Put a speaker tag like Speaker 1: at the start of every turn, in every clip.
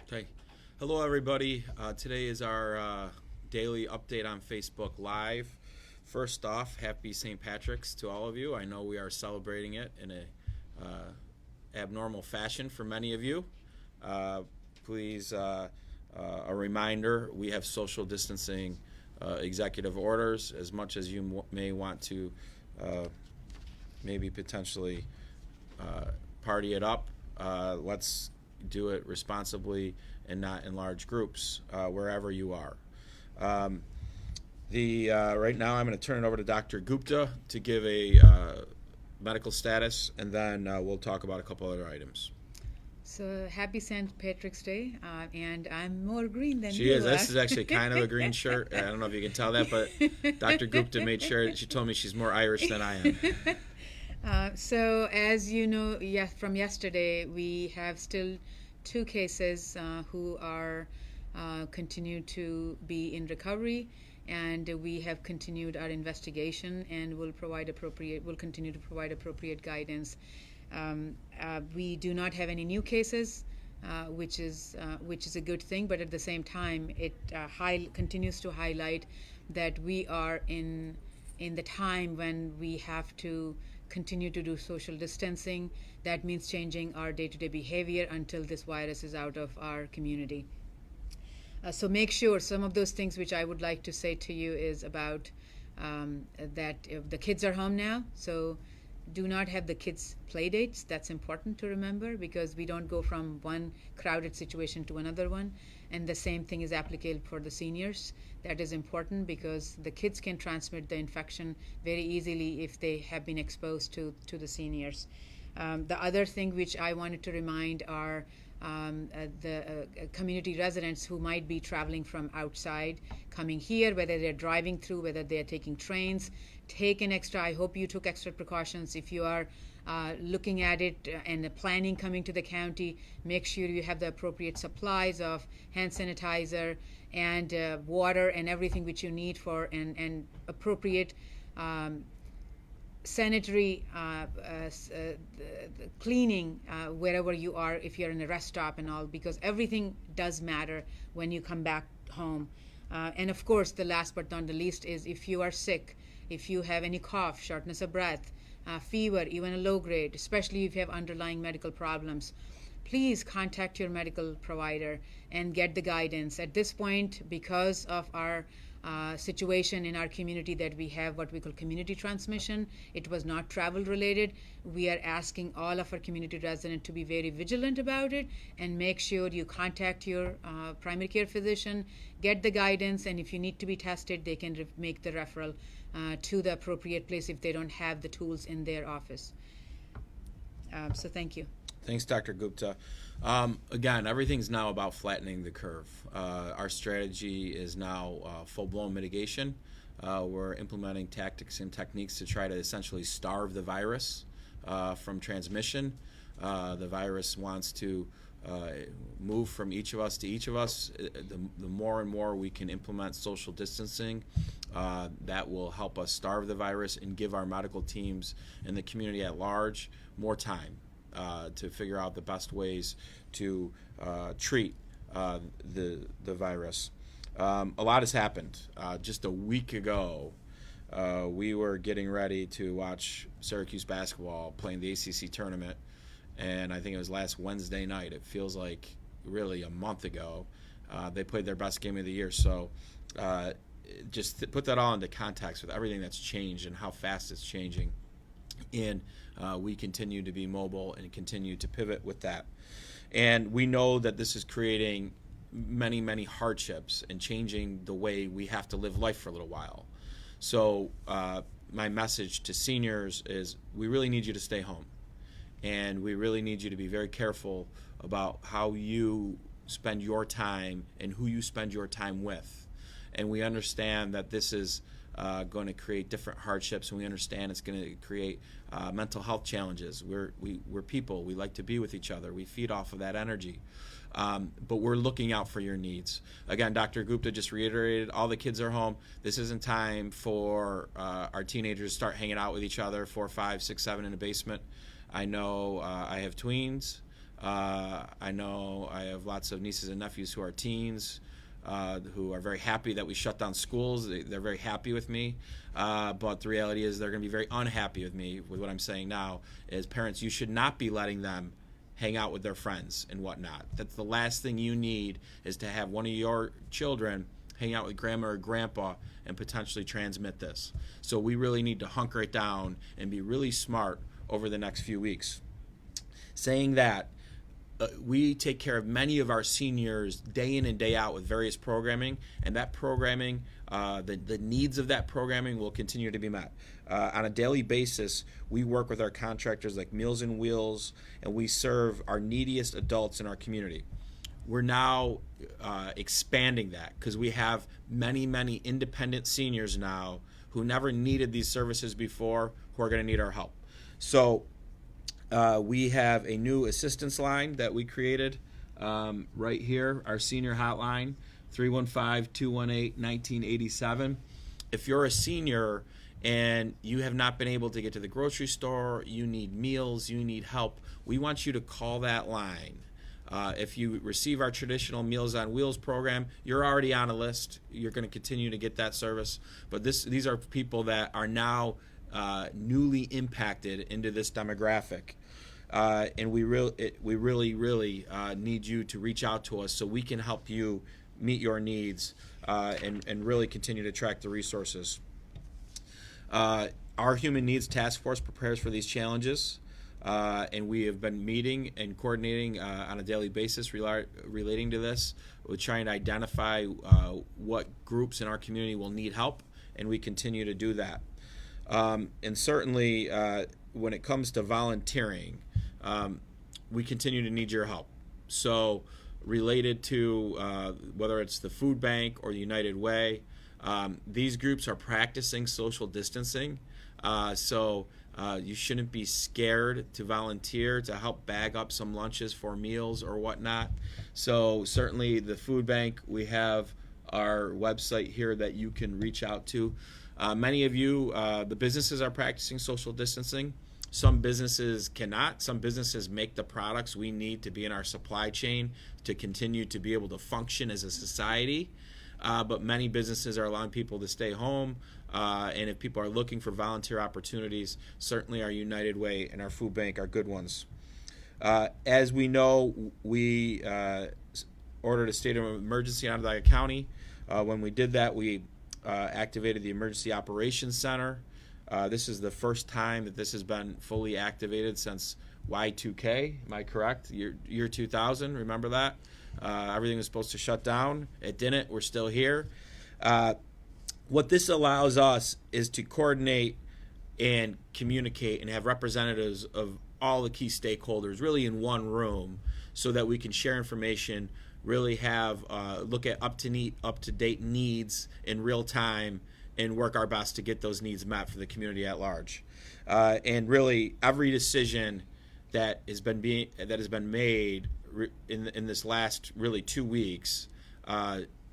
Speaker 1: Okay. Hello, everybody. Today is our daily update on Facebook Live. First off, happy St. Patrick's to all of you. I know we are celebrating it in a abnormal fashion for many of you. Please, a reminder, we have social distancing executive orders. As much as you may want to maybe potentially party it up, let's do it responsibly and not in large groups wherever you are. Right now I'm going to turn it over to Dr. Gupta to give a medical status, and then we'll talk about a couple other items.
Speaker 2: So happy St. Patrick's Day, and I'm more green than
Speaker 1: She
Speaker 2: you
Speaker 1: is.
Speaker 2: are.
Speaker 1: This is actually kind of a green shirt. I don't know if you can tell that, but Dr. Gupta made sure, she told me she's more Irish than I am.
Speaker 2: So as you know, from yesterday, we have still two cases who are continue to be in recovery, and we have continued our investigation and will continue to provide appropriate guidance. We do not have any new cases, which is a good thing, but at the same time, it continues to highlight that we are in the time when we have to continue to do social distancing. That means changing our day-to-day behavior until this virus is out of our community. So make sure some of those things which I would like to say to you is about that the kids are home now, so do not have the kids' play dates. That's important to remember, because we don't go from one crowded situation to another one. And the same thing is applicable for the seniors. That is important because the kids can transmit the infection very easily if they have been exposed to the seniors. The other thing which I wanted to remind are the community residents who might be traveling from outside, coming here, whether they're driving through, whether they're taking trains. I hope you took extra precautions. If you are looking at it and planning coming to the county, make sure you have the appropriate supplies of hand sanitizer and water and everything which you need for and appropriate sanitary cleaning wherever you are, if you're in a rest stop and all, because everything does matter when you come back home. And of course, the last but not the least is if you are sick, if you have any cough, shortness of breath, fever, even a low grade, especially if you have underlying medical problems, please contact your medical provider and get the guidance. At this point, because of our situation in our community that we have what we call community transmission, it was not travel related. We are asking all of our community residents to be very vigilant about it and make sure you contact your primary care physician, get the guidance, and if you need to be tested, they can make the referral to the appropriate place if they don't have the tools in their office. So thank you.
Speaker 1: Thanks, Dr. Gupta. Again, everything's now about flattening the curve. Our strategy is now full-blown mitigation. We're implementing tactics and techniques to try to essentially starve the virus from transmission. The virus wants to move from each of us to each of us. The more and more we can implement social distancing, that will help us starve the virus and give our medical teams and the community at large more time to figure out the best ways to treat the virus. A lot has happened. Just a week ago, we were getting ready to watch Syracuse basketball playing the ACC tournament, and I think it was last Wednesday night. It feels like really a month ago. They played their best game of the year. So just to put that all into context with everything that's changed and how fast it's changing. And we continue to be mobile and continue to pivot with that. And we know that this is creating many, many hardships and changing the way we have to live life for a little while. So my message to seniors is we really need you to stay home. And we really need you to be very careful about how you spend your time and who you spend your time with. And we understand that this is going to create different hardships, and we understand it's going to create mental health challenges. We're people. We like to be with each other. We feed off of that energy. But we're looking out for your needs. Again, Dr. Gupta just reiterated, all the kids are home. This isn't time for our teenagers to start hanging out with each other, 4, 5, 6, 7 in a basement. I know I have tweens. I know I have lots of nieces and nephews who are teens, who are very happy that we shut down schools. They're very happy with me, but the reality is they're going to be very unhappy with me with what I'm saying now. Is parents, you should not be letting them hang out with their friends and whatnot. That's the last thing you need, is to have one of your children hang out with grandma or grandpa and potentially transmit this. So we really need to hunker it down and be really smart over the next few weeks. Saying that, we take care of many of our seniors day in and day out with various programming, and that programming, the needs of that programming will continue to be met. On a daily basis, we work with our contractors like Meals and Wheels, and we serve our neediest adults in our community. We're now expanding that because we have many, many independent seniors now who never needed these services before, who are going to need our help. So we have a new assistance line that we created right here, our senior hotline, 315-218-1987. If you're a senior and you have not been able to get to the grocery store, you need meals, you need help, we want you to call that line. If you receive our traditional Meals on Wheels program, you're already on a list. You're going to continue to get that service. But these are people that are now newly impacted into this demographic. And we really need you to reach out to us so we can help you meet your needs and really continue to track the resources. Our Human Needs Task Force prepares for these challenges. And we have been meeting and coordinating on a daily basis relating to this. We're trying to identify what groups in our community will need help, and we continue to do that. And certainly, when it comes to volunteering, we continue to need your help. So, related to whether it's the food bank or the United Way, these groups are practicing social distancing. You shouldn't be scared to volunteer to help bag up some lunches for meals or whatnot. So certainly the food bank, we have our website here that you can reach out to. Many of you, the businesses are practicing social distancing. Some businesses cannot. Some businesses make the products we need to be in our supply chain to continue to be able to function as a society. But many businesses are allowing people to stay home. And if people are looking for volunteer opportunities, certainly our United Way and our food bank are good ones. As we know, we ordered a state of emergency in Onondaga County. When we did that, we activated the Emergency Operations Center. This is the first time that this has been fully activated since Y2K. Am I correct? Year 2000, remember that? Everything was supposed to shut down. It didn't. We're still here. What this allows us is to coordinate and communicate and have representatives of all the key stakeholders really in one room so that we can share information, really have look at up-to-date needs in real time and work our best to get those needs met for the community at large. And really every decision that has been made in this last really 2 weeks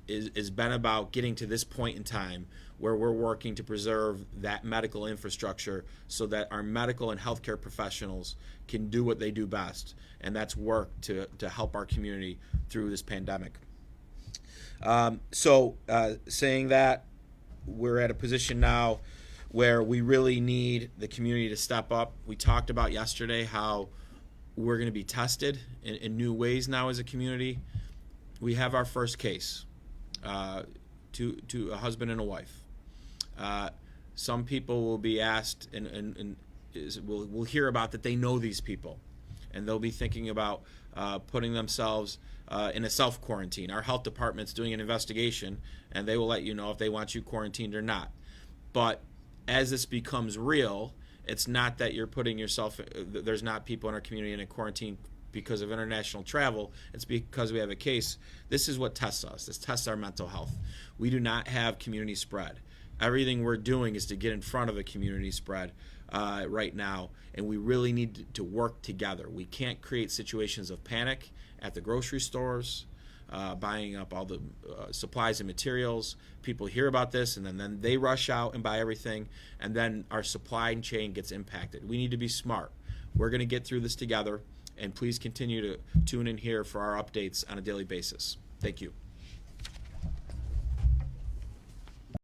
Speaker 1: is been about getting to this point in time where we're working to preserve that medical infrastructure so that our medical and healthcare professionals can do what they do best, and that's work to help our community through this pandemic. Saying that, we're at a position now where we really need the community to step up. We talked about yesterday how we're going to be tested in new ways now as a community. We have our first case. To a husband and a wife. Some people will be asked and we'll hear about that they know these people, and they'll be thinking about putting themselves in a self-quarantine. Our health department's doing an investigation, and they will let you know if they want you quarantined or not. But as this becomes real, it's not that you're putting yourself, there's not people in our community in a quarantine because of international travel. It's because we have a case. This is what tests us. This tests our mental health. We do not have community spread. Everything we're doing is to get in front of a community spread right now, and we really need to work together. We can't create situations of panic at the grocery stores, buying up all the supplies and materials. People hear about this, and then they rush out and buy everything, and then our supply chain gets impacted. We need to be smart. We're going to get through this together, and please continue to tune in here for our updates on a daily basis. Thank you.